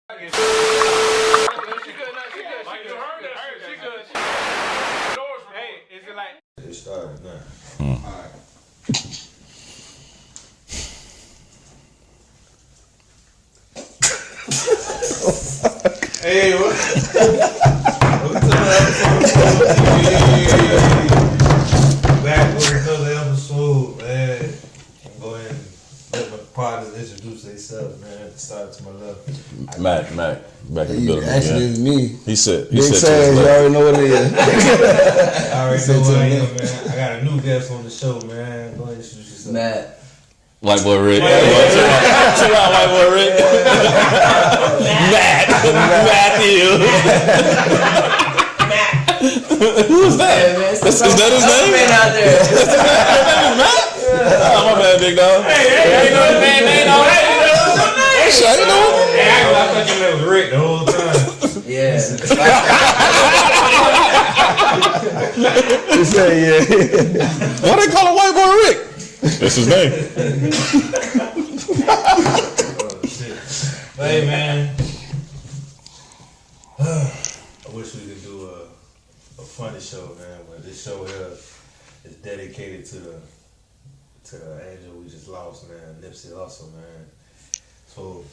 She good. Hey, is it like? It started now. Alright. Hey, what? Back with another episode, man. Go ahead and let my partners introduce themselves, man. Start to my left. Mac, back in the building Actually, again. it's me. He said Big to his Sam, you left. already know what it is. I already know who I am, man. I got a new guest on the show, man. Go ahead and introduce yourself. Matt. White boy Rick. Chill out, white boy Rick. Matthew. Who's that? Is that his name? Man out there. Oh, my bad, big dog. Hey, you know his man name on that? Hey, shit, you know? Hey, I thought you was Rick the whole time. Yeah. He said, yeah. Why they call him white boy Rick? That's his name. Oh, shit. But hey, man. I wish we could do a funny show, man. But this show here is dedicated to the angel we just lost, man. Nipsey Hussle, man. So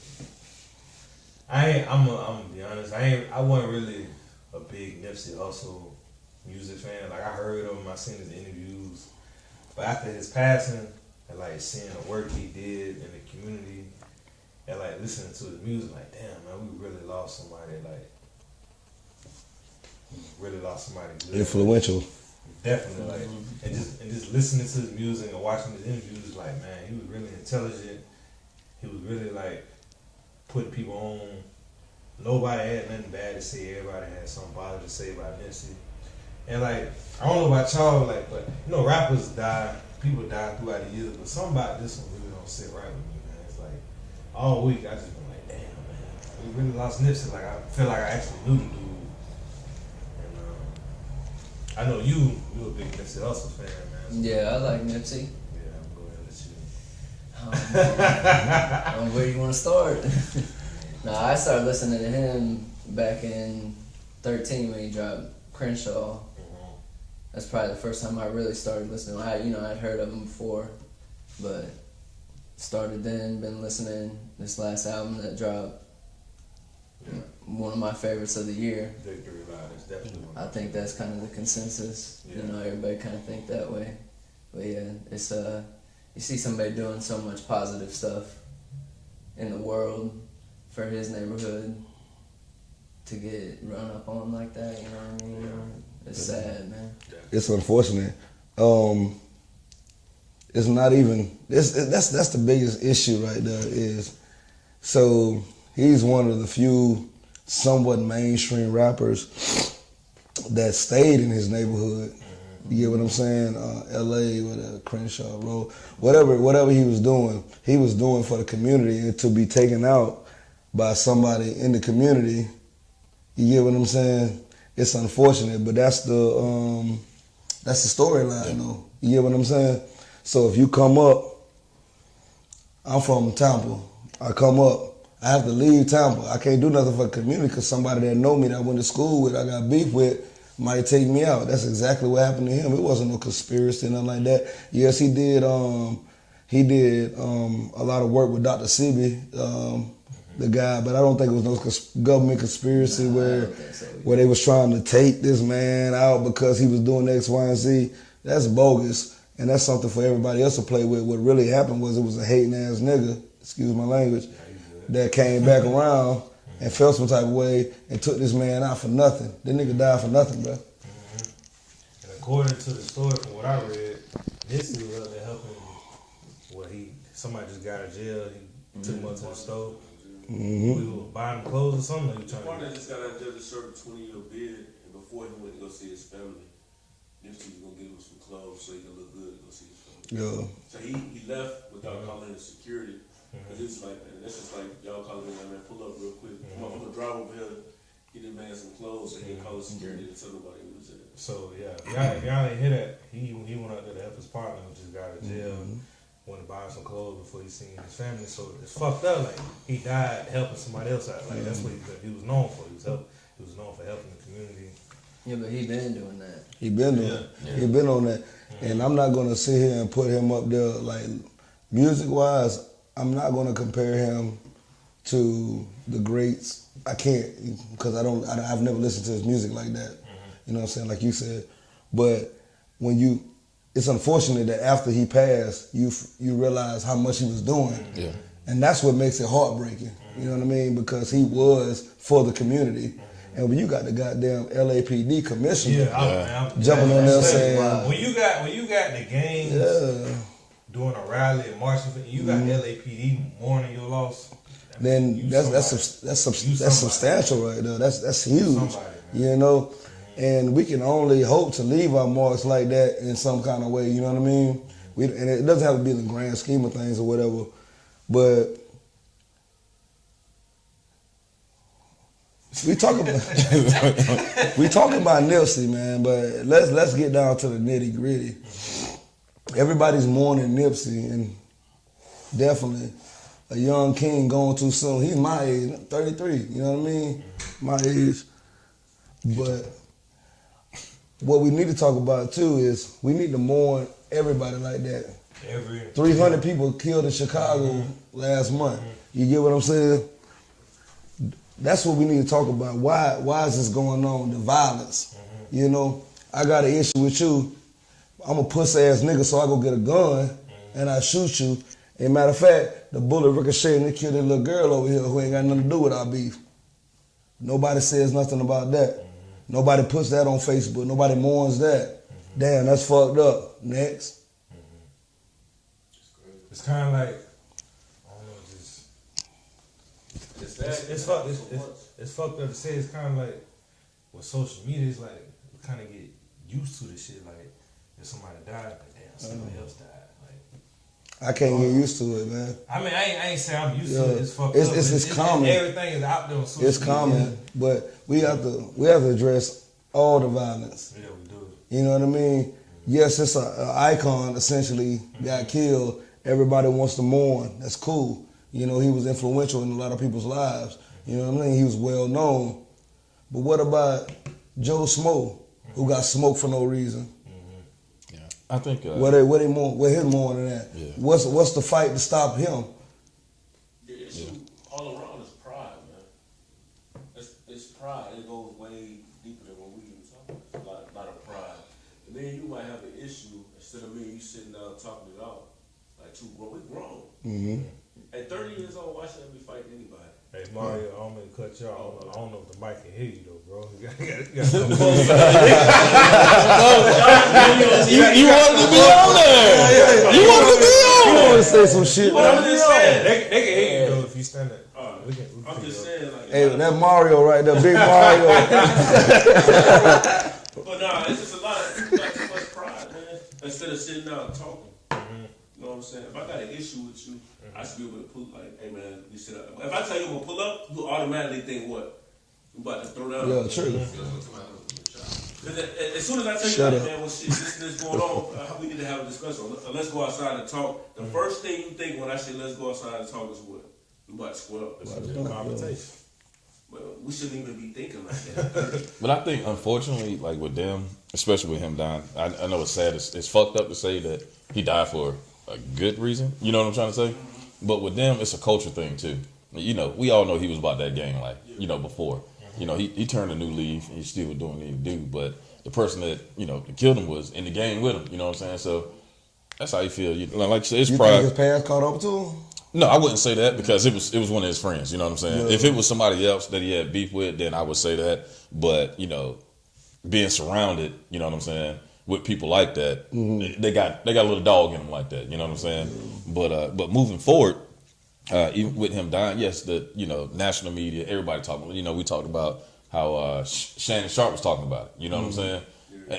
I'm gonna be honest. I wasn't really a big Nipsey Hussle music fan. Like I heard of him, I seen his interviews, but after his passing and like seeing the work he did in the community and like listening to his music, like damn man, we really lost somebody. Like really lost somebody good. Influential. Definitely, like and just listening to his music and watching his interviews, like man, he was really intelligent. He was really like putting people on. Nobody had nothing bad to say. Everybody had something positive to say about Nipsey. And like I don't know about y'all, like, but you know, rappers die, people die throughout the years, but something about this one really don't sit right with me, man. It's like all week I just been like, damn, man, we really lost Nipsey. Like I feel like I actually knew the dude. I know you a big Nipsey Hussle fan, man. So Yeah, I like Nipsey. yeah, I'm going to let you. Where you want to start? Nah, I started listening to him back in 13 when he dropped Crenshaw. That's probably the first time I really started listening. I'd heard of him before, but started then, been listening. This last album that dropped, one of my favorites of the year. Victory Loud is definitely one. I think that's kind of the consensus. Yeah. You know, everybody kind of think that way. But yeah, it's you see somebody doing so much positive stuff in the world for his neighborhood to get run up on like that, you know what I mean? Yeah. It's sad, man. It's unfortunate. It's not even that's the biggest issue right there is so he's one of the few somewhat mainstream rappers that stayed in his neighborhood. You get what I'm saying? L.A. with Crenshaw Road, whatever he was doing for the community, and to be taken out by somebody in the community. You get what I'm saying? It's unfortunate, but that's the storyline, though. You get what I'm saying? So if you come up, I'm from Tampa. I come up, I have to leave Tampa. I can't do nothing for the community because somebody that know me, that I went to school with, I got beef with, might take me out. That's exactly what happened to him. It wasn't no conspiracy, nothing like that. Yes, he did a lot of work with Dr. Sebi, the guy, but I don't think it was no government conspiracy where they was trying to take this man out because he was doing X, Y, and Z. That's bogus, and that's something for everybody else to play with. What really happened was it was a hating ass nigga, excuse my language, that came back around and felt some type of way and took this man out for nothing. That nigga died for nothing, bro. And according to the story, from what I read, Nipsey was up there helping. Somebody just got out of jail. He took him up to the store. We were buying clothes or something. One that just got out of jail to serve a 20-year bid, and before he went to go see his family, Nipsey was gonna give him some clothes so he could look good to go see his family. Yeah. So he left without calling in security. Cause it's like, man, that's just like y'all calling me, like, man, pull up real quick. I'm gonna drive over here, get this man some clothes, so he can call security to tell nobody he was there. So yeah, if y'all didn't hear that, he went out there to help his partner who just got out of jail. Went to buy some clothes before he seen his family. So it's fucked up. Like he died helping somebody else out. Like that's what he was known for. He was known for helping the community. Yeah, but he been doing that. He been doing. He been on that. And I'm not gonna sit here and put him up there like music wise. I'm not gonna compare him to the greats. I can't because I've never listened to his music like that. You know what I'm saying? Like you said. But when it's unfortunate that after he passed, you realize how much he was doing. Yeah. And that's what makes it heartbreaking. You know what I mean? Because he was for the community. And when you got the goddamn LAPD commissioner jumping on there saying, when you got the gangs doing a rally and marching, you got LAPD mourning your loss. Then that's substantial right there. That's huge. You know, and we can only hope to leave our marks like that in some kind of way. You know what I mean? And it doesn't have to be in the grand scheme of things or whatever, but. We talking about Nipsey, man, but let's get down to the nitty gritty. Everybody's mourning Nipsey, and definitely a young king going too soon. He's my age, 33. You know what I mean? My age. But what we need to talk about too is we need to mourn everybody like that. 300 people killed in Chicago last month. You get what I'm saying? That's what we need to talk about. Why is this going on? The violence. You know, I got an issue with you. I'm a pussy ass nigga, so I go get a gun and I shoot you. And matter of fact, the bullet ricocheted and they killed that little girl over here who ain't got nothing to do with our beef. Nobody says nothing about that. Nobody puts that on Facebook. Nobody mourns that. Damn, that's fucked up. Next. It's kind of like. It's fucked up to say. It's kind of like with social media. It's like we kind of get used to this shit. Like if somebody died, like damn, somebody else died. Like I can't get used to it, man. I mean, I ain't saying I'm used to it. It's fucked up. It's common. Everything is out there on social media. It's common, but we have to address all the violence. Yeah, we do. You know what I mean? Yes, it's an icon essentially got killed. Everybody wants to mourn. That's cool. You know, he was influential in a lot of people's lives. You know what I mean? He was well known. But what about Joe Smo, who got smoked for no reason? Yeah, I think where his mourning at? Yeah. What's the fight to stop him? All around is pride, man. It's pride. It goes way deeper than what we even talking about. A lot of pride. And then you might have an issue instead of me you sitting down talking it out like two grown. We grown. Mm-hmm. At 30 years old, why should I be fighting anybody? Hey Mario, I don't mean to cut you off. I don't know if the mic can hear you though, bro. You wanted to be on there. You wanted to be on. You want to say some shit? I'm just saying. They can hear you though if you stand up. I'm just saying. Like, hey, that Mario right there, big Mario. But nah, it's just a lot of people got too much pride, man. Instead of sitting down and talking. You know what I'm saying? If I got an issue with you, I should be able to pull like, hey man, you sit up. If I tell you I'm gonna pull up, you automatically think what? You about to throw down. Yeah, true. As soon as I tell you, like, man, well shit, this is going on, we need to have a discussion. Let's go outside and talk. The first thing you think when I say let's go outside and talk is what? We about to square up. It's a conversation. Well, we shouldn't even be thinking like that. But I think, unfortunately, like with them, especially with him dying, I know it's sad. It's fucked up to say that he died for a good reason. You know what I'm trying to say? But with them, it's a culture thing too. You know, we all know he was about that gang life. You know, before. You know, he turned a new leaf. He still was doing what he do. But the person that that killed him was in the game with him. You know what I'm saying? So that's how you feel. Like you said, it's pride. You think his past caught up to him? No, I wouldn't say that because it was one of his friends. You know what I'm saying? Yeah. If it was somebody else that he had beef with, then I would say that. But being surrounded, you know what I'm saying, with people like that, they got a little dog in them like that. You know what I'm saying? But moving forward, even with him dying, yes, the national media, everybody talking. We talked about how Shannon Sharp was talking about it. You know what I'm saying?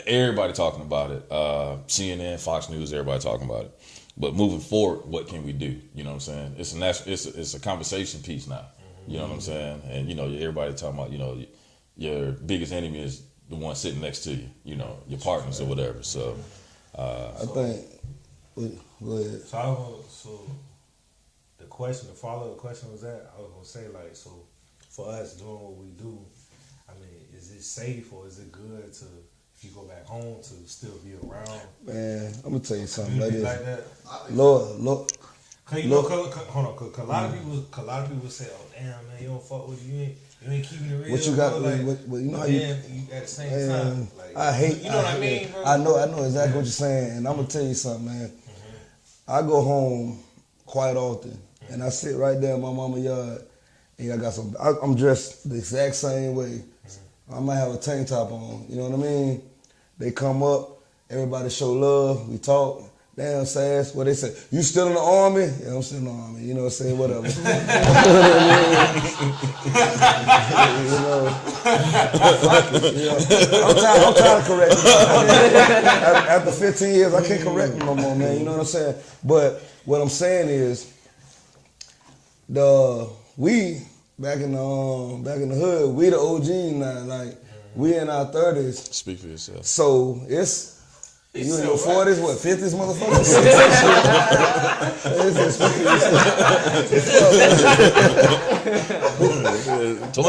Everybody talking about it. CNN, Fox News, everybody talking about it. But moving forward, what can we do? You know what I'm saying? It's a conversation piece now. You know what I'm saying? And everybody talking about your biggest enemy is the one sitting next to you. Your partners or whatever. So I think Go ahead. So the follow-up question was that I was gonna say like, so for us doing what we do, I mean, is it safe or is it good to, if you go back home, to still be around? Man, I'm gonna tell you something like this. Like that? Lord. Cause you know, hold on, cause a lot of people say, "Oh damn, man, you don't fuck with you ain't keeping it real." What you got? Bro, like, what you know how you at the same time. Like, I hate. You know what I mean, bro? I know exactly what you're saying, and I'm gonna tell you something, man. I go home quite often, and I sit right there in my mama's yard, and I got some. I'm dressed the exact same way. I might have a tank top on. You know what I mean? They come up, everybody show love, we talk. Damn, Sass, what they say? You still in the army? Yeah, I'm still in the army. You know what I'm saying? Whatever. you know, fuck it, you know. I'm trying to correct them. After 15 years, I can't correct them no more, man. You know what I'm saying? But what I'm saying is, we back in the hood, we the OG now. Like we in our 30s. Speak for yourself. So it's. You in your 40s, what, 50s, motherfucker? 21?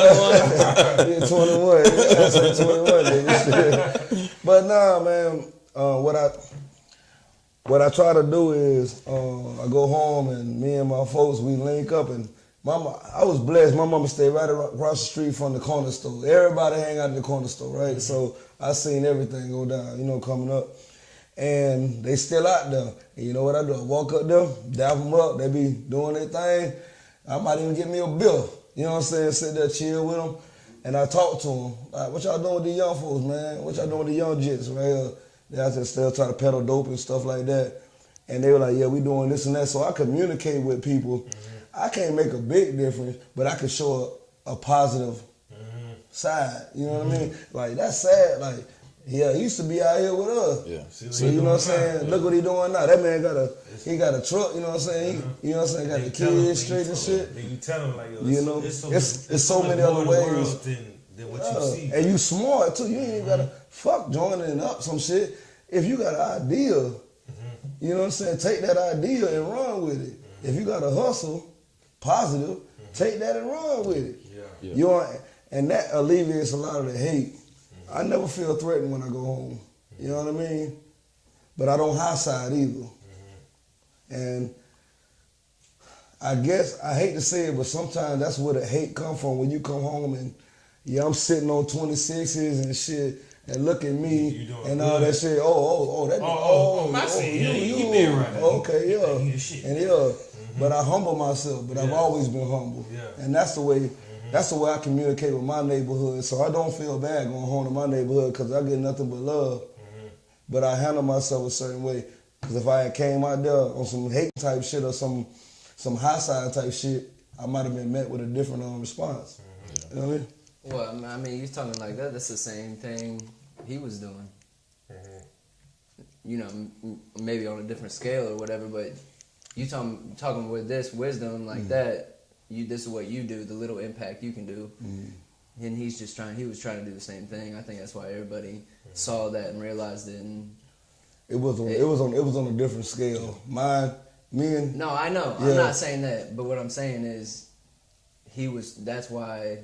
Yeah, 21. Yeah, I said 21, nigga. But nah, man, what I try to do is I go home and me and my folks, we link up, and I was blessed. My mama stayed right across the street from the corner store. Everybody hang out in the corner store, right? So I seen everything go down, you know, coming up. And they still out there. And you know what I do? I walk up there, dap them up. They be doing their thing. I might even get me a bill. You know what I'm saying? Sit there, chill with them. And I talk to them. Like, what y'all doing with these young folks, man? What y'all doing with the young jits, right here? They out there still trying to peddle dope and stuff like that. And they were like, yeah, we doing this and that. So I communicate with people. I can't make a big difference, but I can show a positive side. You know what I mean? Like, that's sad. Like, yeah, he used to be out here with us. Yeah. So you know what I'm saying? Look what he doing now. That man got a truck, you know what I'm saying? You know what I'm saying? Got the kids straight and shit. Then you tell him like, yo, you know, it's so many other ways than what you see. And you smart too. You ain't gotta fuck joining up some shit. If you got an idea, you know what I'm saying? Take that idea and run with it. If you got a hustle, positive, take that and run with it. Yeah. You know, and that alleviates a lot of the hate. I never feel threatened when I go home. You know what I mean? But I don't high side either. And I guess, I hate to say it, but sometimes that's where the hate come from when you come home and, yeah, I'm sitting on 26s and shit, and look at me and all that shit. You been right. Okay, yeah. And but I humble myself, but I've always been humble. Yeah. And that's the way I communicate with my neighborhood. So I don't feel bad going home to my neighborhood because I get nothing but love. But I handle myself a certain way. Because if I had came out there on some hate type shit or some high side type shit, I might have been met with a different response. You know what I mean? Well, I mean, you talking like that, that's the same thing he was doing. You know, maybe on a different scale or whatever, but you talking with this wisdom like that, this is what you do, the little impact you can do. And he was trying to do the same thing. I think that's why everybody saw that and realized it. And it was on a different scale. No, I know. Yeah. I'm not saying that, but what I'm saying is that's why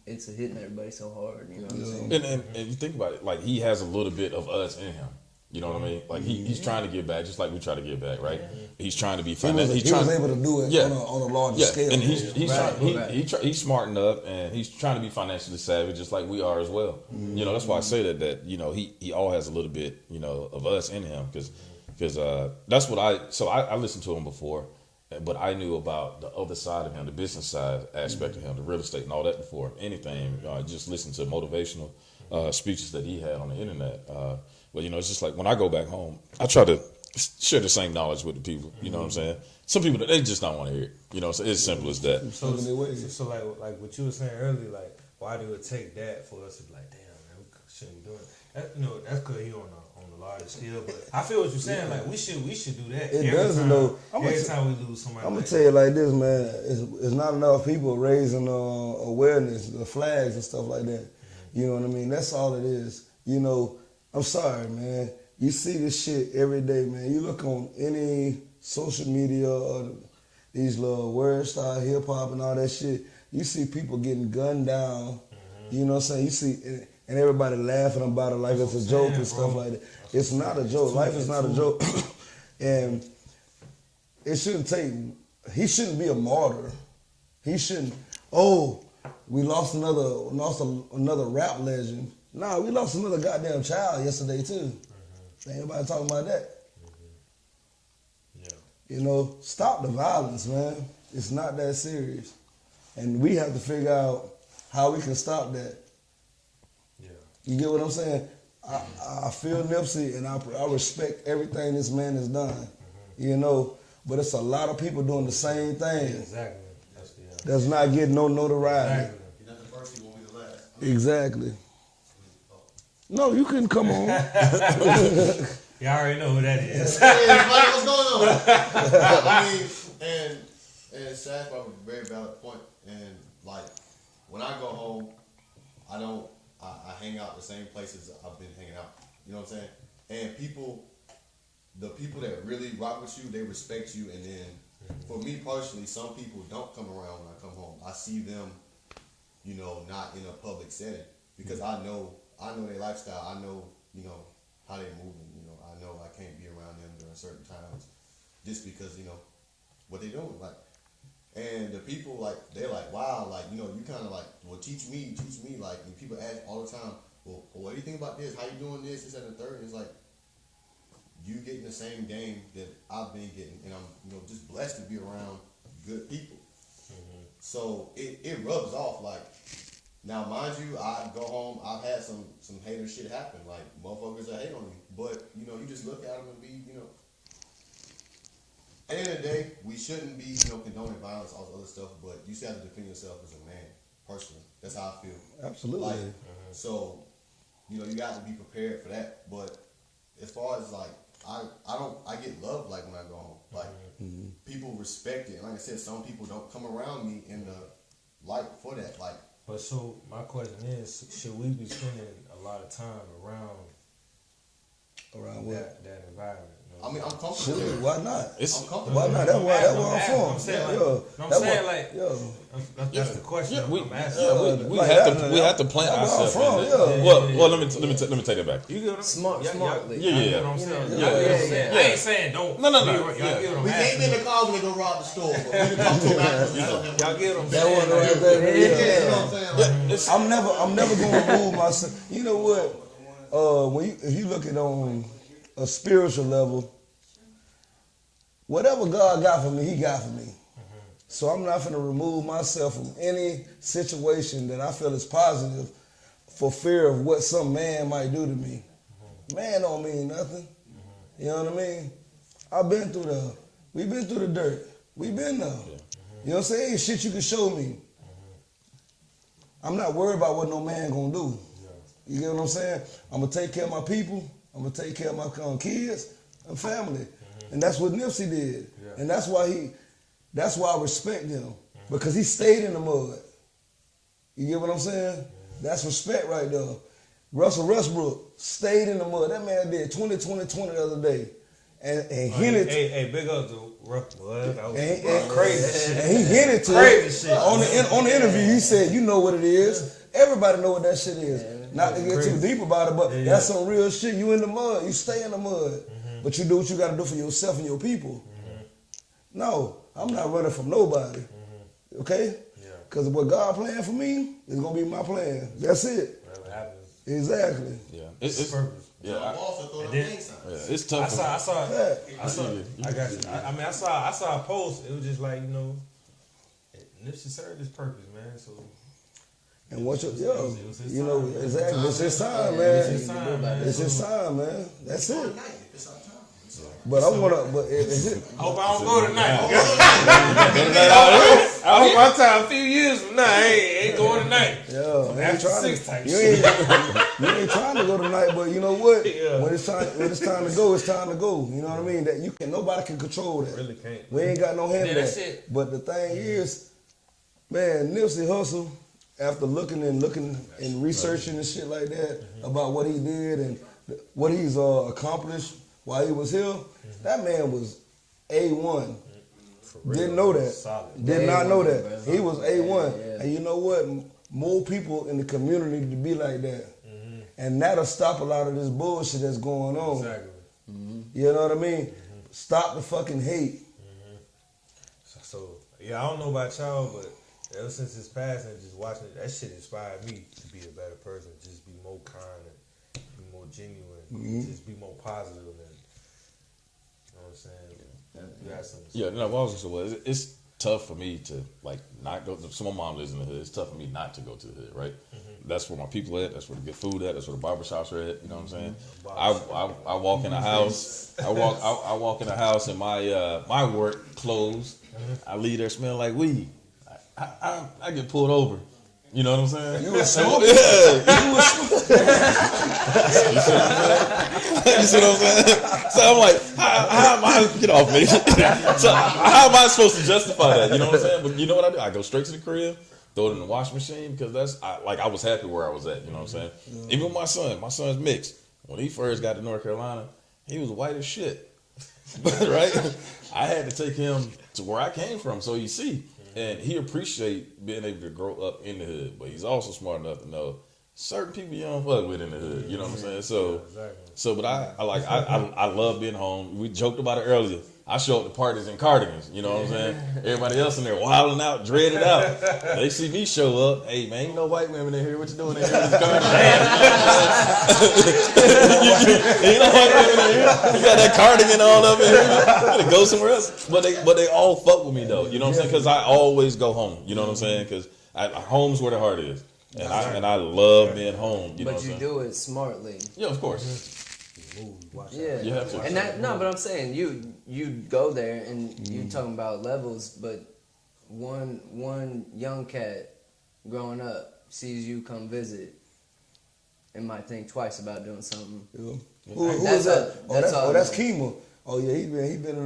it's hitting everybody so hard, you know what I'm saying? And you think about it, like he has a little bit of us in him. You know what I mean? Like he's trying to give back, just like we try to give back, right? He's trying to be financial. He was able to do it on a larger scale. And he's smart enough, and he's trying to be financially savvy, just like we are as well. You know, that's why I say that you know he all has a little bit, you know, of us in him, because that's what I listened to him before, but I knew about the other side of him, the business side aspect of him, the real estate and all that before anything. Just listen to motivational speeches that he had on the internet. But, you know, it's just like when I go back home, I try to share the same knowledge with the people. You know what I'm saying? Some people, they just don't want to hear it. You know, so it's simple as that. So like what you were saying earlier, like, why do it take that for us to be like, damn, man, we shouldn't be doing that? You know, that's because he on the larger scale. But I feel what you're saying. Like, we should do that. It doesn't, though. Every time we lose somebody. I'm going to tell you like this, man. It's not enough people raising awareness, the flags and stuff like that. You know what I mean? That's all it is. You know, I'm sorry, man. You see this shit every day, man. You look on any social media or these little word style hip hop and all that shit. You see people getting gunned down. You know what I'm saying? You see, and everybody laughing about it like it's a joke and stuff like that. It's not a joke. Life is not a joke. And it shouldn't take. He shouldn't be a martyr. He shouldn't. Oh, we lost another rap legend. Nah, we lost another goddamn child yesterday too. Ain't nobody talking about that. Yeah. You know, stop the violence, man. It's not that serious. And we have to figure out how we can stop that. Yeah. You get what I'm saying? I feel Nipsey and I respect everything this man has done. You know, but it's a lot of people doing the same thing. Exactly. That's not getting no notoriety. Exactly. You're not the first, you won't be the last. Exactly. No, you couldn't come on. You already know who that is. Hey, what's going on? I mean, and Shaq brought a very valid point. And like, when I go home, I hang out the same places I've been hanging out. You know what I'm saying? And the people that really rock with you, they respect you. And then, for me personally, some people don't come around when I come home. I see them, you know, not in a public setting because I know their lifestyle. I know, you know, how they're moving. You know, I know I can't be around them during certain times just because, you know, what they're doing. Like, and the people, like, they're like, wow, like, you know, you kind of like, well, teach me. Like, and people ask all the time, well, what do you think about this? How you doing this, and the third? And it's like, you getting the same game that I've been getting, and I'm, you know, just blessed to be around good people. So it rubs off. Like, now, mind you, I go home, I've had some hater shit happen. Like, motherfuckers that hate on me. But, you know, you just look at them and be, you know, at the end of the day, we shouldn't be, you know, condoning violence, all this other stuff, but you still have to defend yourself as a man, personally. That's how I feel. Absolutely. Like, so, you know, you got to be prepared for that. But as far as, like, I get love, like, when I go home. Like, people respect it. And like I said, some people don't come around me in the light for that. Like, But so my question is, should we be spending a lot of time around what? that environment? You know? I mean, I'm comfortable. Sure, there. why not? I'm comfortable. Why not? That's where I'm from. I'm saying like, Yeah. I'm saying like, Yeah. that's the question. Yeah, we I'm asking. we Like have that, to we have to plant that's where I'm ourselves. from, in it. yeah. Well, let me take it back. You get what I'm Smartly. Yeah. You get what I'm saying? Yeah. Y'all get what I'm saying? Yeah. I ain't saying don't. No. Y'all get what I'm We can't be in asking. the car when they go rob the store, but we can talk to them after. Y'all get what I'm That one saying? right there. Yeah, you know what I'm saying? Like, I'm never gonna remove myself. You know what? If you look at on a spiritual level, whatever God got for me, He got for me. So I'm not gonna remove myself from any situation that I feel is positive for fear of what some man might do to me. Man don't mean nothing. You know what I mean? We've been through the dirt. We've been there. You know what I'm saying? Ain't shit you can show me. I'm not worried about what no man gonna do. You get what I'm saying? I'm gonna take care of my people. I'm gonna take care of my kids and family. And that's what Nipsey did. And that's why I respect him. Because he stayed in the mud. You get what I'm saying? That's respect right there. Russell Westbrook stayed in the mud. That man did 20-20-20 the other day. And hinted. Hey, big up to rough blood. That And was crazy shit. And he hinted to Crazy it. shit. On the interview, he said, you know what it is. Everybody know what that shit is. Not to get too deep about it, but that's some real shit. You in the mud. You stay in the mud. But you do what you got to do for yourself and your people. No, I'm not running from nobody. Okay? Because what God planned for me is going to be my plan. That's it. Whatever happens. Exactly. Yeah, It's purpose. yeah, I'm also throwing up then- gang signs. yeah, it's tough. I saw. you. I got you. I mean, I saw a post. It was just like, you know, Nipsey served his purpose, man. So And what it was his you know, time. exactly. It's his time, it's man. his time, man. It's his time, man. That's it. Tonight, it's our time. But I want to, but is it? I hope I don't go tonight. I hope my time a few years from now. I ain't going tonight. Yeah, I ain't After trying six to. type You shit. ain't trying to go tonight, but you know what? Yeah. When it's time to go, it's time to go. You know what I mean? That nobody can control that. Really can't. We ain't got no hand in that's that. it. But the thing is, man, Nipsey Hussle, after looking and researching and shit like that about what he did and what he's accomplished while he was here, that man was A1. Didn't know that. Solid. Did not know that. Bro. He was A1. Yeah. And you know what? More people in the community need to be like that. And that'll stop a lot of this bullshit that's going on. Exactly. You know what I mean? Stop the fucking hate. So yeah, I don't know about y'all, but ever since his passing, just watching it, that shit inspired me to be a better person, just be more kind and be more genuine, just be more positive, and you know what I'm saying? You got some. Yeah, no, what I was gonna say was it's tough for me to like not go. So my mom lives in the hood. It's tough for me not to go to the hood, right? That's where my people at. That's where the good food at. That's where the barbershops are at. You know what I'm saying? I walk in the house. I walk in the house and my work clothes. I leave there smelling like weed. I get pulled over. You know what I'm saying? You was smoking? Yeah. You see what I'm saying? So I'm like, how am I, get off me? So how am I supposed to justify that? You know what I'm saying? But you know what I do? I go straight to the crib, throw it in the washing machine, because I was happy where I was at. You know what I'm saying? Even with my son's mixed. When he first got to North Carolina, he was white as shit. Right? I had to take him to where I came from, so you see. And he appreciate being able to grow up in the hood, but he's also smart enough to know certain people you don't fuck with in the hood. You know what I'm saying? So, but I love being home. We joked about it earlier. I show up to parties in cardigans. You know what I'm saying? Everybody else in there wilding out, dreaded out. They see me show up. Hey man, ain't no white women in here. What you doing in here with this cardigan? Ain't no white women in here. You got that cardigan all up in here. You gotta go somewhere else. But they all fuck with me though. You know what I'm saying? Because I always go home. You know what I'm saying? Because home's where the heart is. And I love being home. You know what I'm saying? But you do it smartly. Yeah, of course. Yeah, You have to. and that but I'm saying you go there and you talking about levels, but one young cat growing up sees you come visit and might think twice about doing something. Yeah. Who is that? That's Kima. Oh yeah, he been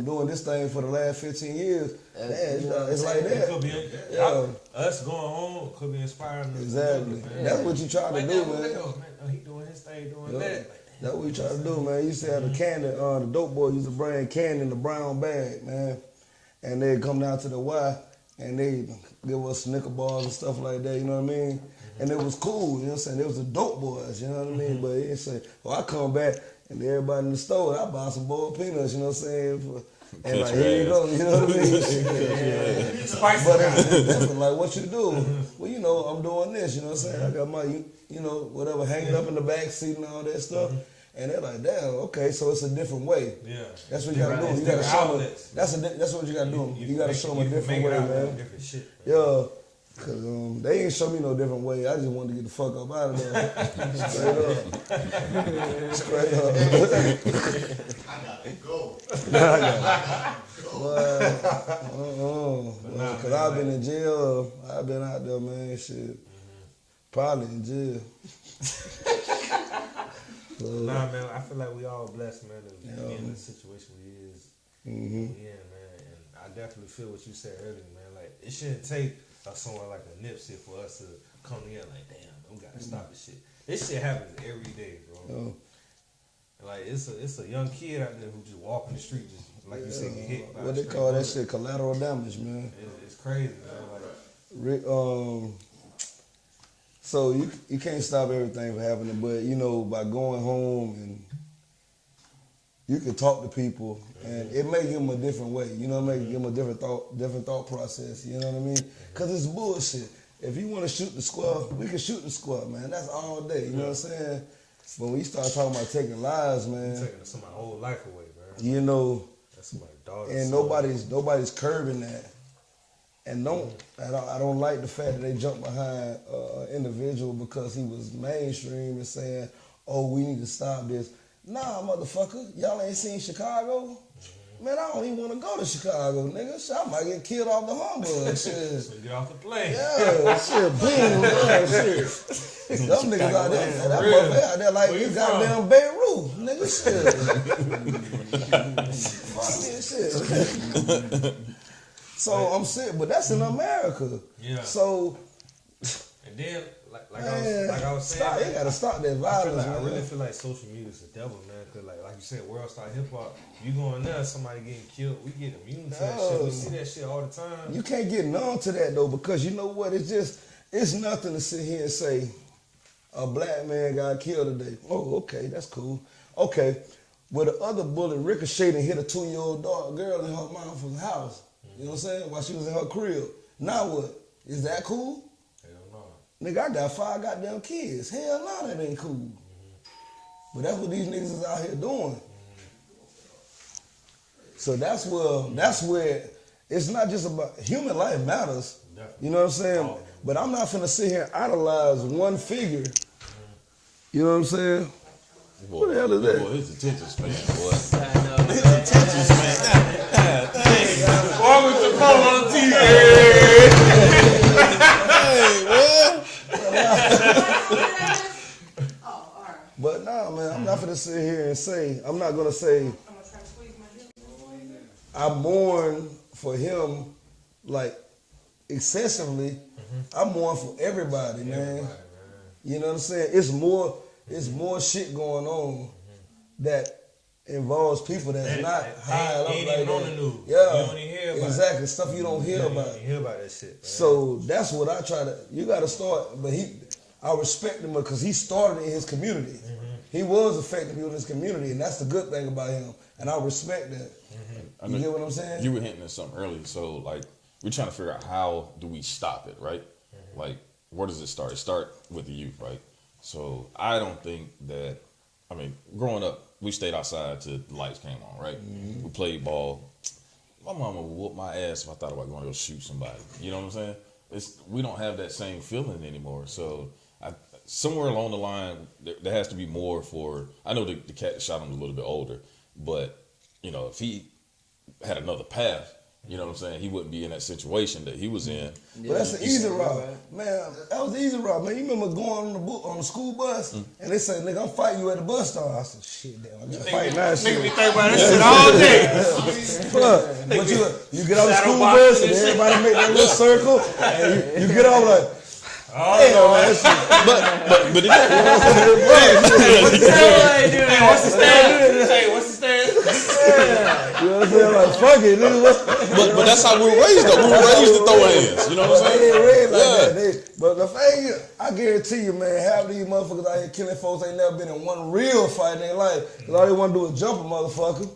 doing this thing for the last 15 years. It's like that. It could be, us going home could be inspiring. Exactly. That's what you try to do, man. He doing his thing, doing that. That's what you try to do, man. You used to have the candy, the dope boy used to bring candy in the brown bag, man. And they'd come down to the Y and they'd give us Snicker bars and stuff like that, you know what I mean? And it was cool, you know what I'm saying? It was the dope boys, you know what I mean? But he'd say, well, I come back and everybody in the store, I buy some boiled peanuts, you know what I'm saying? And like, here you go, you know what I mean? But it's different, like what you do. Well, you know, I'm doing this, you know what I'm saying? I got my, whatever, hanging up in the back seat and all that stuff. And they're like, damn, okay, so it's a different way. Yeah. That's what you gotta do. You gotta show them. That's what you gotta do. You gotta show them a different way, man. Different shit, yeah. Cause they ain't show me no different way. I just wanted to get the fuck up out of there. Straight up. I gotta go. Cause I've been in jail. I've been out there, man. Shit. Probably in jail. Nah, man. I feel like we all blessed, man, to be in the situation we is. Yeah, man. And I definitely feel what you said earlier, man. Like it shouldn't take someone like a Nipsey for us to come together like, damn, we gotta stop this shit. This shit happens every day, bro. Like it's a young kid out there who just walking the street, just like you said, get hit by what they call that shit, collateral damage, man. It's crazy, man. Like, so you can't stop everything from happening, but by going home and you can talk to people and it may give them a different way, it may give them a different thought process, you know what I mean? Because it's bullshit. If you want to shoot the square, we can shoot the square, man. That's all day, you know what I'm saying? But when you start talking about taking lives, man. You're taking somebody's whole life away, man. That's somebody's daughter. And nobody's curbing that. And I don't like the fact that they jump behind an individual because he was mainstream and saying, oh, we need to stop this. Nah, motherfucker, y'all ain't seen Chicago? Man, I don't even want to go to Chicago, nigga. Shit, I might get killed off the humbug. Shit. So get off the plane. Yeah, shit, boom, man, shit. Them niggas out there, that motherfucker out there like you goddamn Beirut, nigga, shit. Shit. So I'm sick, but that's in America. Yeah. So. And then like I was saying, stop. You gotta stop that violence, I man. really feel like social media is the devil, man. Cause like you said, world star hip hop. You go in there, somebody getting killed, we get immune to that shit. We see that shit all the time. You can't get numb to that though, because you know what? It's nothing to sit here and say a black man got killed today. Oh, okay, that's cool. Okay, well the other bullet ricocheted and hit a 2-year-old girl in her mom's house. You know what I'm saying? While she was in her crib. Now what? Is that cool? Hell no. Nigga, I got 5 goddamn kids. Hell no, that ain't cool. But that's what these niggas is out here doing. So that's where it's not just about human life matters. Definitely. You know what I'm saying? But I'm not finna sit here and idolize one figure. You know what I'm saying? Boy, What the hell is that? Boy, his attention span, boy. I know, man. Attention span. Welcome to Polo TV. But nah, man, I'm not finna sit here and say, I'm not gonna say I mourn for him like excessively. I mourn for everybody, man. You know what I'm saying? It's more shit going on that involves people that's not high up ain't like even on that. the news. Yeah, You don't even hear about exactly. Stuff you don't hear You about. don't even hear about that shit, man. So that's what I try to. You got to start, but I respect him because he started in his community. He was affecting people in his community, and that's the good thing about him. And I respect that. You get what I'm saying? You were hinting at something earlier, so like we're trying to figure out how do we stop it, right? Like where does it start? It start with the youth, right? So I don't think that. I mean, growing up, we stayed outside till the lights came on, right? We played ball. My mama would whoop my ass if I thought about going to go shoot somebody. You know what I'm saying? We don't have that same feeling anymore. So somewhere along the line, there has to be more for. I know the cat that shot him was a little bit older, but you know, if he had another path, you know what I'm saying, he wouldn't be in that situation that he was in. But that's the easy route, man. That was the easy route, man. You remember going on the school bus and they say, "Nigga, I'm fighting you at the bus stop." I said, "Shit, damn, I got to fight now." Nigga be thinking about this shit all day. But you get on the school bus and everybody make that little circle, and you get off like, But it, Hey, what's the stand? Hey, what's the stand? you know what I'm saying? Like, fuck it, nigga. but that's how we were raised, though. We were raised to throw hands. You know what I'm They saying? ain't raised like Yeah. that. But the thing is, I guarantee you, man, half of these motherfuckers out here killing folks ain't never been in one real fight in their life. Because all they want to do is jump a motherfucker.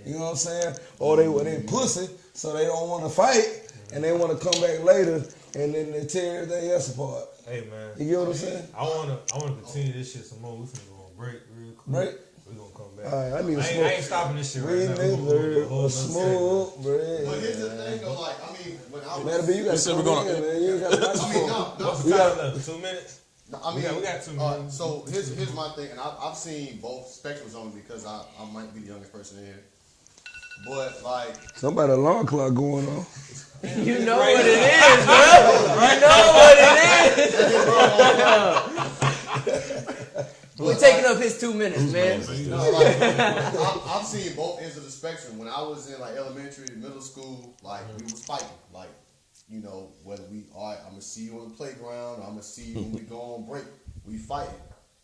You know what I'm saying? Or they pussy, so they don't want to fight, and they want to come back later, and then they tear everything else apart. Hey man, You get what I'm saying? I wanna continue this shit some more. We finna go on break real quick. Break? We gonna come back. All right, I need a I smoke. ain't stopping this shit We right now. We gonna do a whole need a nother smoke But break. here's the thing, though. Like, I mean, when I was, Man, you got said to we're come gonna- in, man. You ain't got to I mean, no. What's We the got- time left? 2 minutes? I mean, we got 2 minutes. So here's my thing, and I've seen both spectrums on it because I might be the youngest person in here. But like, Somebody alarm clock going on. You know what it is, bro. You know what it is. We're taking up his 2 minutes, man. I've seen both ends of the spectrum. When I was in like elementary, middle school, like we was fighting, like, you know, whether all right, I'm gonna see you on the playground, or I'm gonna see you when we go on break, we fighting.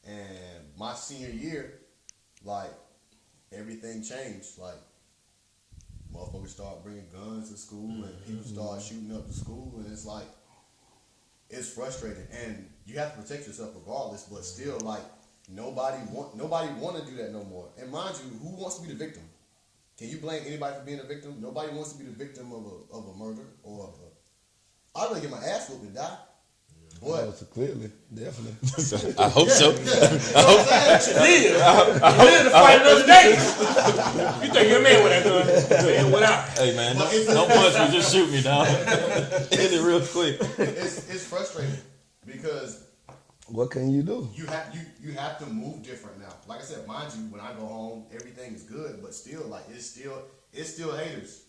And my senior year, like, everything changed. Like, motherfuckers start bringing guns to school, and people start shooting up the school, and it's like, it's frustrating. And you have to protect yourself regardless, but still, like, nobody want to do that no more. And mind you, who wants to be the victim? Can you blame anybody for being a victim? Nobody wants to be the victim of a murder or of a. I'd rather get my ass whooped and die. But So clearly, definitely. I hope so. Live to fight another day. You think you're a man with that gun? Man, without. Hey man, don't punch me, just shoot me, dog. Hit it real quick. it's frustrating because What can you do? you have to move different now. Like I said, mind you, when I go home, everything is good, but still, like, it's still haters.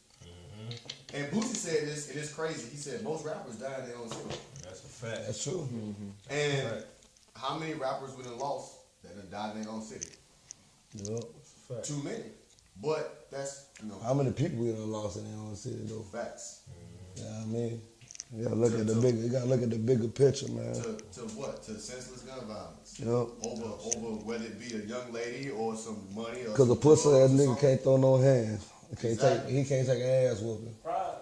And Boosie said this, and it's crazy. He said most rappers die in their own city. That's a fact. That's true. And how many rappers we done lost that done died in their own city? Yep. Fact. Too many. But that's, How many people we done lost in their own city though? facts. Yeah, I mean, You gotta look at the bigger. You gotta look at the bigger picture, man. To what? To senseless gun violence. Yep. Over whether it be a young lady or some money. Or Cause a some pussy drugs ass or nigga something. can't throw no hands. Exactly. He can't take an ass whooping. Pride,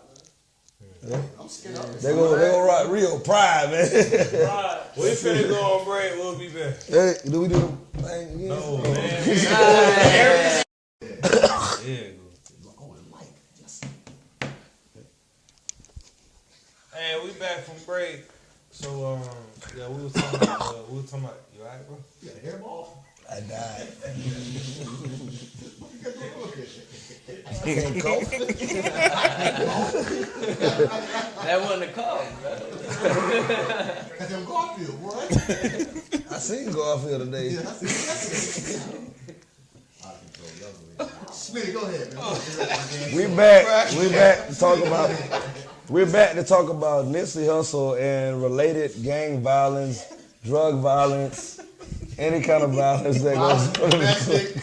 Yeah. I'm scared of it. They go rock real pride, man. man. Pride. We finna go on break. We'll be back. Hey, do we do the thing again? No, man. Hey. Yeah. Oh, the mic. Yes. Hey, we back from break. So yeah, we were talking about you alright, bro? You got a hairball? I died. What you got going on here? I can't cope. That wasn't a call, bro. Got them Garfield, boy. I seen Garfield today. Yeah, I see. I control y'all. Smitty, go ahead, man. We back. We back to talk about. We're back to talk about Nipsey Hussle and related gang violence, drug violence, any kind of violence that goes. Domestic,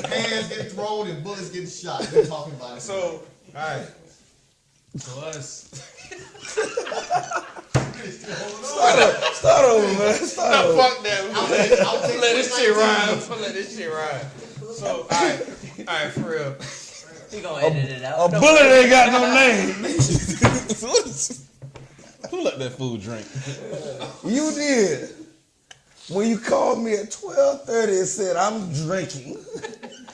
hands get thrown and bullets get shot. They're talking about it. So, alright. So us. Start over, man. Start over. Fuck that. I'll take Let this shit 2019. ride. Let this shit ride. So, alright, for real. He gonna edit it out. A bullet ain't got no name. Who let that fool drink? You did. When you called me at 12:30 and said I'm drinking.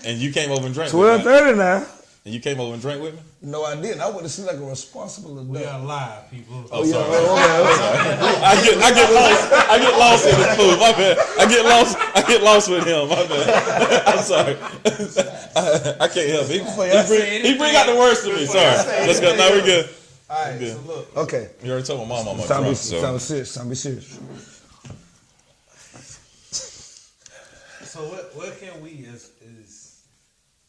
And you came over and drank with me. 12:30 now. And you came over and drank with me? No, I didn't. I would have seemed like a responsible adult. We are live, people. Oh, sorry. Okay. I get lost in the food. My bad. I get lost with him. My bad. I'm sorry. I can't help it. He bring out the worst to me. Sorry. Let's go. Now we're good. Alright, Good. so look. Okay. You already told my mom I'm Time drunk, to so. be serious. Time to be serious. So what can we as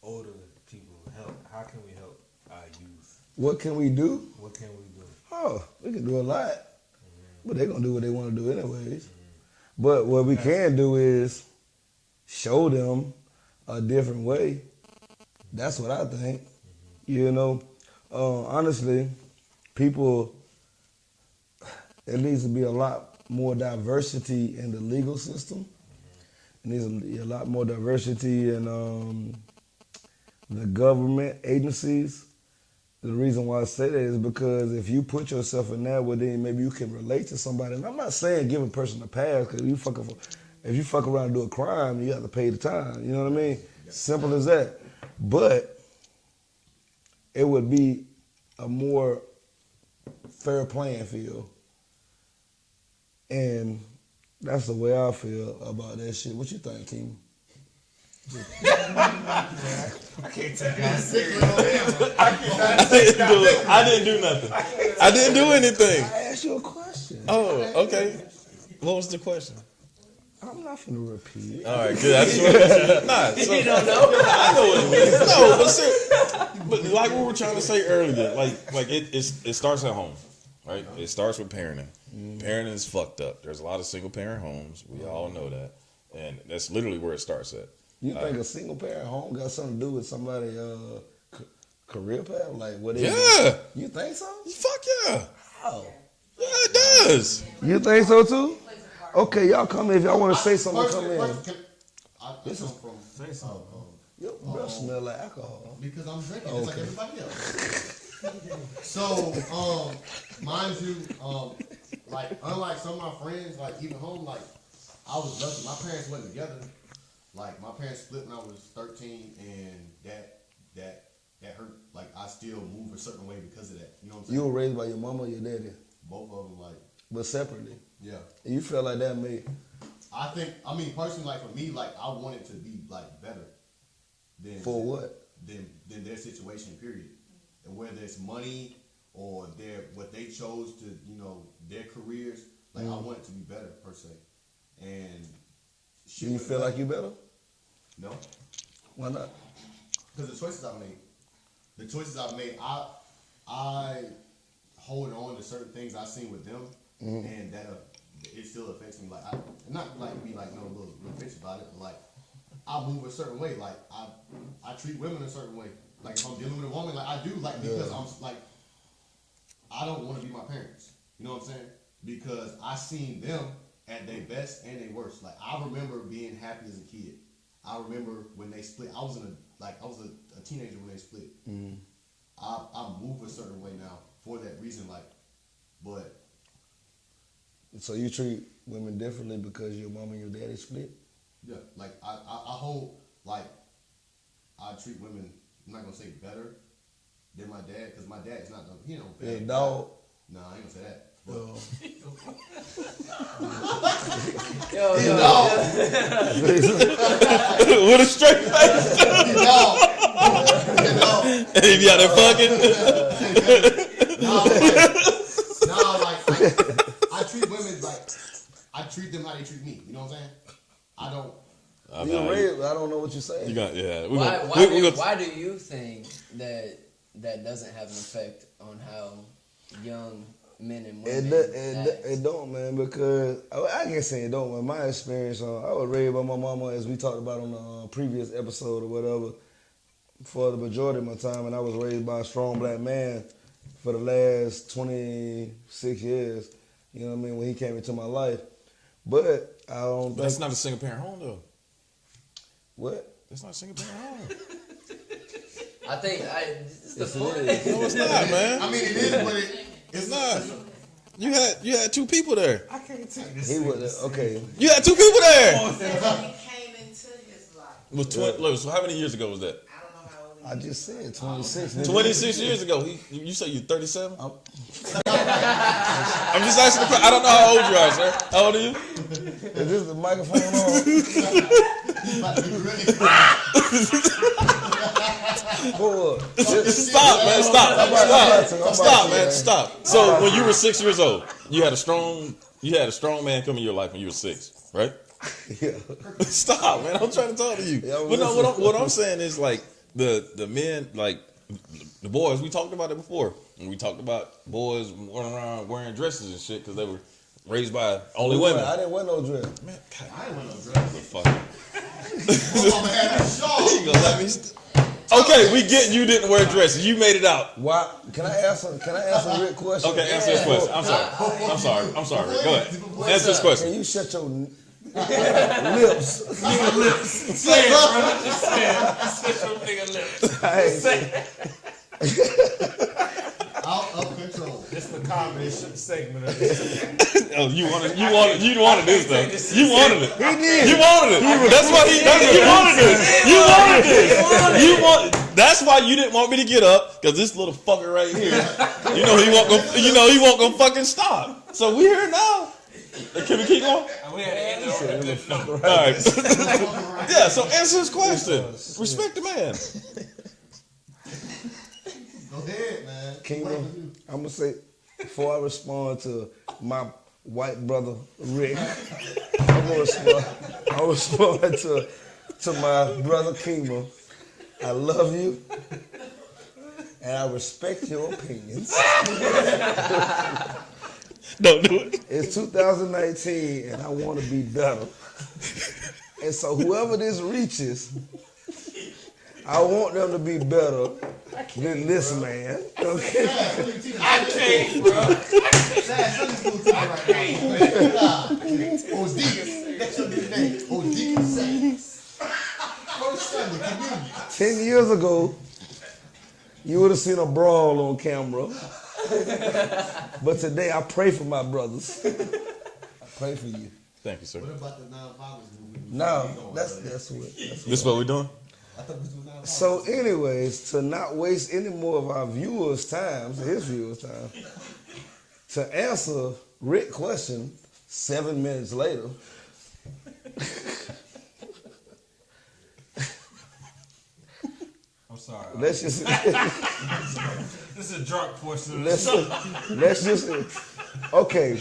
older people help? How can we help our youth? What can we do? What can we do? Oh, we can do a lot. But they're going to do what they want to do anyways. But what we can do is show them a different way. That's what I think. You know, honestly, people, there needs to be a lot more diversity in the legal system. There needs to be a lot more diversity in the government agencies. The reason why I say that is because if you put yourself in that, well, then maybe you can relate to somebody. And I'm not saying give a person a pass, because if you fuck around and do a crime, you have to pay the time. You know what I mean? Simple as that. But it would be a more fair playing field. And that's the way I feel about that shit. What you think, King? I can't take it. I didn't do nothing. I didn't do anything. I asked you a question. Oh, okay. What was the question? I'm not finna repeat it. All right, good. I just wanted to, so, You don't know? I know what it is. No, but seriously, but like we were trying to say earlier, like it starts at home, right? It starts with parenting. Parenting is fucked up. There's a lot of single parent homes. We all know that, and that's literally where it starts at. You think a single parent home got something to do with somebody's career path? Like what? Yeah. You think so? Fuck yeah. How? Yeah, it does. You think so too? Okay, y'all come in. If y'all want to say something, come in. This is from Say something. Your breath smell like alcohol. because I'm drinking just like everybody else. So, mind you, like unlike some of my friends, like even home, like I was lucky. My parents wasn't together. Like my parents split when I was 13, and that hurt. Like I still move a certain way because of that. You know what I'm saying? You were raised by your mama or your daddy, Both of them, like but separately. yeah. And you felt like that made. I think. I mean, personally, like for me, like I wanted to be like better than For what? than their situation. Period. And whether it's money or what they chose to, their careers. Like I wanted to be better per se. And Do you feel like you better? No, Why not? because the choices I've made, I hold on to certain things I've seen with them, and that it still affects me. Like not like be like no little bitch about it, but like I move a certain way. Like I treat women a certain way. Like if I'm dealing with a woman, like I do, like because I'm like I don't want to be my parents. You know what I'm saying? Because I seen them at their best and their worst. Like I remember being happy as a kid. I remember when they split. I was a teenager when they split. Mm-hmm. I move a certain way now for that reason. Like, but so you treat women differently because your mom and your daddy split? Yeah, like I hold like I treat women. I'm not gonna say better than my dad because my dad's not. He don't. Yeah, dog. Nah, I ain't gonna say that. Yo, With a straight face. And he be out there fucking. I treat women like I treat them how they treat me. You know what I'm saying? I don't. I don't know what you're saying. You got Why do you think that doesn't have an effect on how young men and women It don't, man, because I can say it don't, man. My experience, I was raised by my mama, as we talked about on the previous episode or whatever, for the majority of my time, and I was raised by a strong black man for the last 26 years, you know what I mean, when he came into my life. But I don't think... That's not a single parent home, though. What? That's not a single parent home. I think it's the point. No, it's not, man. I mean, it is, but it's not. You had two people there. I can't take this. He was okay. You had two people there. He came into his life. So how many years ago was that? I don't know how old he is. I just said 26. 26 years ago. You say you're 37? I'm just asking the question. I don't know how old you are, sir. How old are you? Is this the microphone on? Stop, man. Stop, man. Stop. So when you were 6 years old, you had a strong man come in your life when you were 6, right? Yeah. Stop, man. I'm trying to talk to you. Yeah, but no, what I'm saying is like the men, like the boys. We talked about it before. And we talked about boys running around wearing dresses and shit because they were raised by only women. I didn't wear no dress. Man, God, I ain't wear no dress. fuck. My mama had this shawl. You gonna let me? Okay, we get you didn't wear dresses. You made it out. Why? Can I ask a real question? Okay, answer this question. I'm sorry. Go ahead. Answer this question. Can you shut your lips? Say it, bro. Just say it. Shut your nigga lips. Out of control. This the comedy segment of this. Oh, you wanted this though. You wanted it. He did. You wanted it. That's why you wanted this. You wanted this. That's why you didn't want me to get up, because this little fucker right here, he won't go fucking stop. So we here now. Can we keep going? We had to end it on a good note. All right. Yeah. So answer his question. Respect the man. Go ahead, man. Kingdom, I'm gonna say before I respond to my white brother Rick, I'm gonna respond to my brother Kingdom. I love you and I respect your opinions. Don't do it. It's 2019 and I want to be better. And so whoever this reaches, I want them to be better than this man. Okay? I can't, bro. That's your new name. Deacon Saints. First Sunday communion. 10 years ago, you would have seen a brawl on camera. But today, I pray for my brothers. I pray for you. Thank you, sir. What about the non-violence movement? No, that's This is what we're doing? I thought this was non-violence. So, anyways, to not waste any more of our viewers' time, his viewers' time, to answer Rick's question 7 minutes later. I'm sorry. Let's just This is a drunk portion of the let's just okay.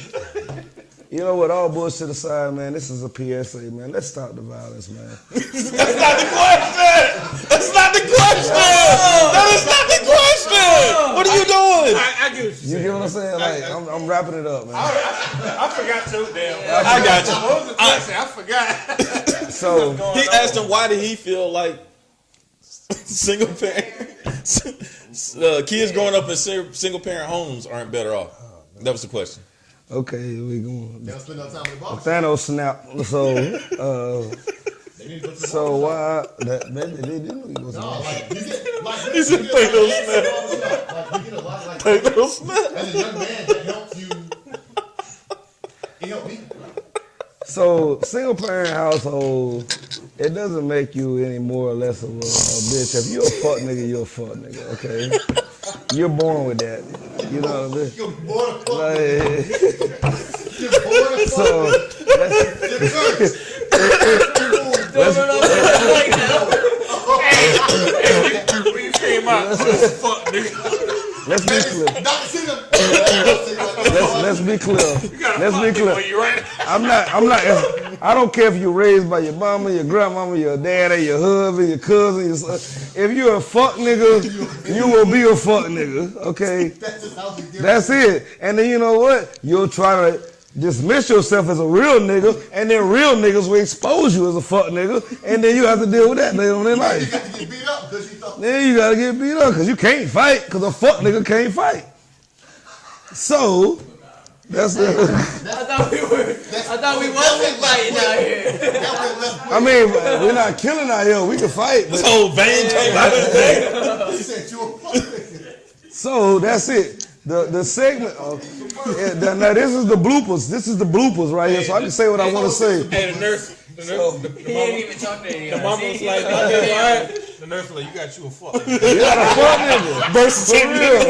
You know what? All bullshit aside, man. This is a PSA, man. Let's stop the violence, man. That's not the question. That's not the question. That is not the question. What are you doing? I get what You get what I'm saying? Like I'm wrapping it up, man. I forgot too, damn. I got you. What was the question? I forgot. So He asked him why did he feel like Single parent. Kids growing up in single parent homes aren't better off. That was the question. Okay, we going. They don't spend no time with the boss. Thanos snap. So, They need to go to the so barbershop. why that they didn't go to No, the like you get like He said you Thanos get snap. like you get a lot like Thanos snap. as a young man that helps you. It helped me. So, single parent household, it doesn't make you any more or less of a bitch. If you're a fuck nigga, you're a fuck nigga, okay? You're born with that. You know what I mean? You're born a fuck. Like, You're born a fuck. so, You're cursed. When you came out, fuck nigga. let's be clear. Dr. Singer. Let's be clear. Let's be clear. You right? I don't care if you're raised by your mama, your grandmama, your daddy, your husband, your cousin, your son. If you're a fuck nigga, you will be a fuck nigga, okay? That's just how we get. That's it. And then you know what? You'll try to dismiss yourself as a real nigga, and then real niggas will expose you as a fuck nigga, and then you have to deal with that later on in You life. got to get beat up because you thought. Then you gotta get beat up because you can't fight, because a fuck nigga can't fight. So, that's it. I thought we wasn't fighting out here. I mean, we're not killing out here. We can fight, but This whole vein came out of his neck. He said you a fuck nigga. so that's it. The segment. Now this is the bloopers. This is the bloopers right here. So I can say what I want to say. Hey, the nurse, He ain't even talking to anyone. the mama was like, okay, all right. The nurse was like, you got you a fuck. You got a fuck nigga. Versus For real.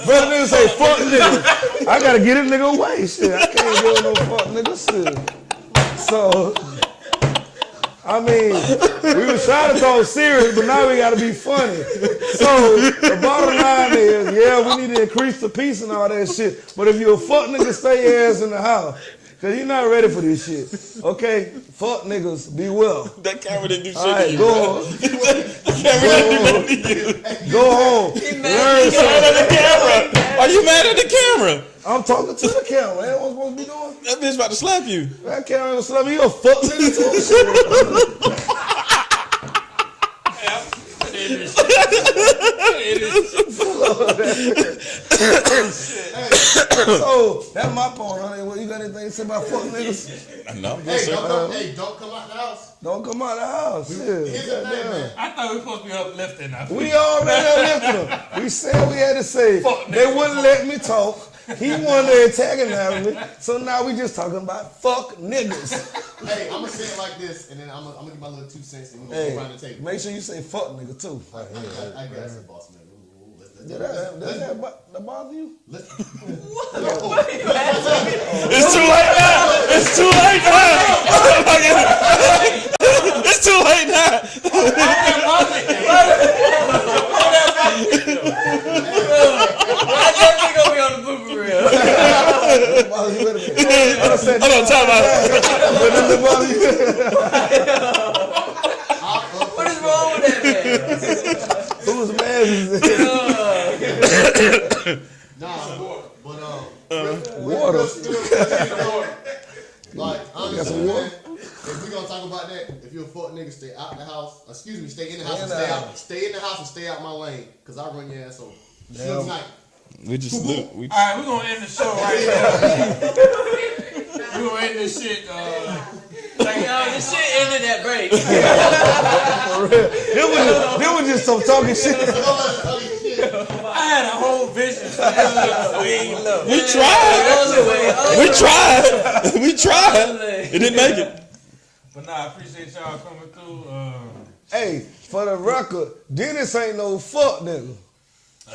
Brother nigga say fuck nigga. I gotta get this nigga away. Shit, I can't deal with no fuck nigga shit. So, I mean, we was trying to talk serious, but now we gotta be funny. So, the bottom line is, yeah, we need to increase the peace and all that shit. But if you a fuck nigga, stay your ass in the house. Cause you're not ready for this shit. Okay? Fuck niggas, be well. That camera didn't do shit All to right, you. go bro. on. Camera didn't do nothing to you. Go home. You mad at the camera? Are you mad at the camera? I'm talking to the camera. Ain't what I'm supposed to be doing? That bitch about to slap you. That camera gonna slap me. You a fuck nigga too. So that's my point, honey. What you got anything to say about fuck niggas? No. Don't come out the house. Don't come out of the house. Here's the Shit. thing, man. I thought we were supposed to be uplifting now. We already uplifted them. We said we had to say. They wouldn't let me talk. He wanted to antagonize me. So now we just talking about fuck niggas. Hey, I'm gonna say it like this, and then I'm gonna give my little 2 cents, and we're gonna Hey, go around the table. make sure you say fuck nigga too. I guess it, boss man. Does that bother you? It's too late now. It's too late now. It's too late now. I definitely gonna be on the blooper reel. Hold on, time out. What is wrong with that man? Who's mad is it? Water. Like, honestly, Got some man, water? if we gonna talk about that, if you're a fuck nigga, stay out the house. Excuse me, stay in the house Stay and in stay the out. Stay in the house and stay out my lane, cause I run your ass over. Damn. Good night. We just All right, we're gonna end the show right now. We're gonna end this shit. Yo, this shit ended that break. They was just some talking shit. I had a whole vision. We tried. We tried. It didn't make it. But nah, I appreciate y'all coming through. Hey, for the record, Dennis ain't no fuck nigga.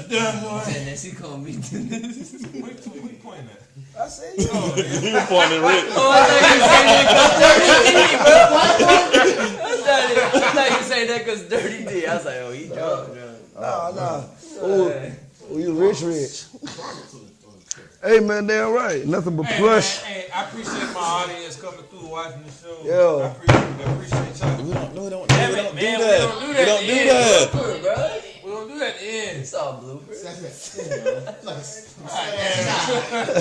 Dennis, he called me Dennis. What you pointing at? I said, You were pointing Rick. Oh, I thought you saying that because Dirty D. I was like, oh, he drunk. nah. Oh, you rich. Hey, man, damn right. Nothing but plush. Hey, I appreciate my audience coming through watching the show. Yeah. I appreciate y'all. We don't do Damn it, that. man, We don't do that. We don't do that at the end. It's all bloopers.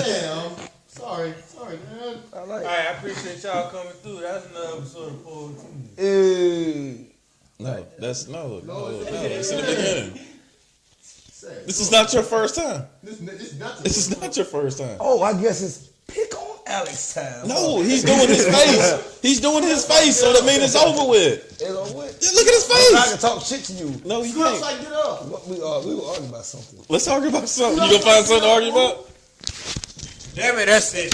Damn. Sorry, man. All right, I appreciate y'all coming through. That's another episode of Poor Tuesday. Hey. No, that's no. It's in the beginning. This is not your first time. This is not your first time. Oh, I guess it's pick on Alex time. No, he's doing his face. He's doing his face, so that means it's over with. It's over with. Yeah, look at his I face. can talk shit to you. No, you Smells can't. like get up. We were arguing about something. Let's argue about something. You gonna find something to argue about? Damn it, that's it.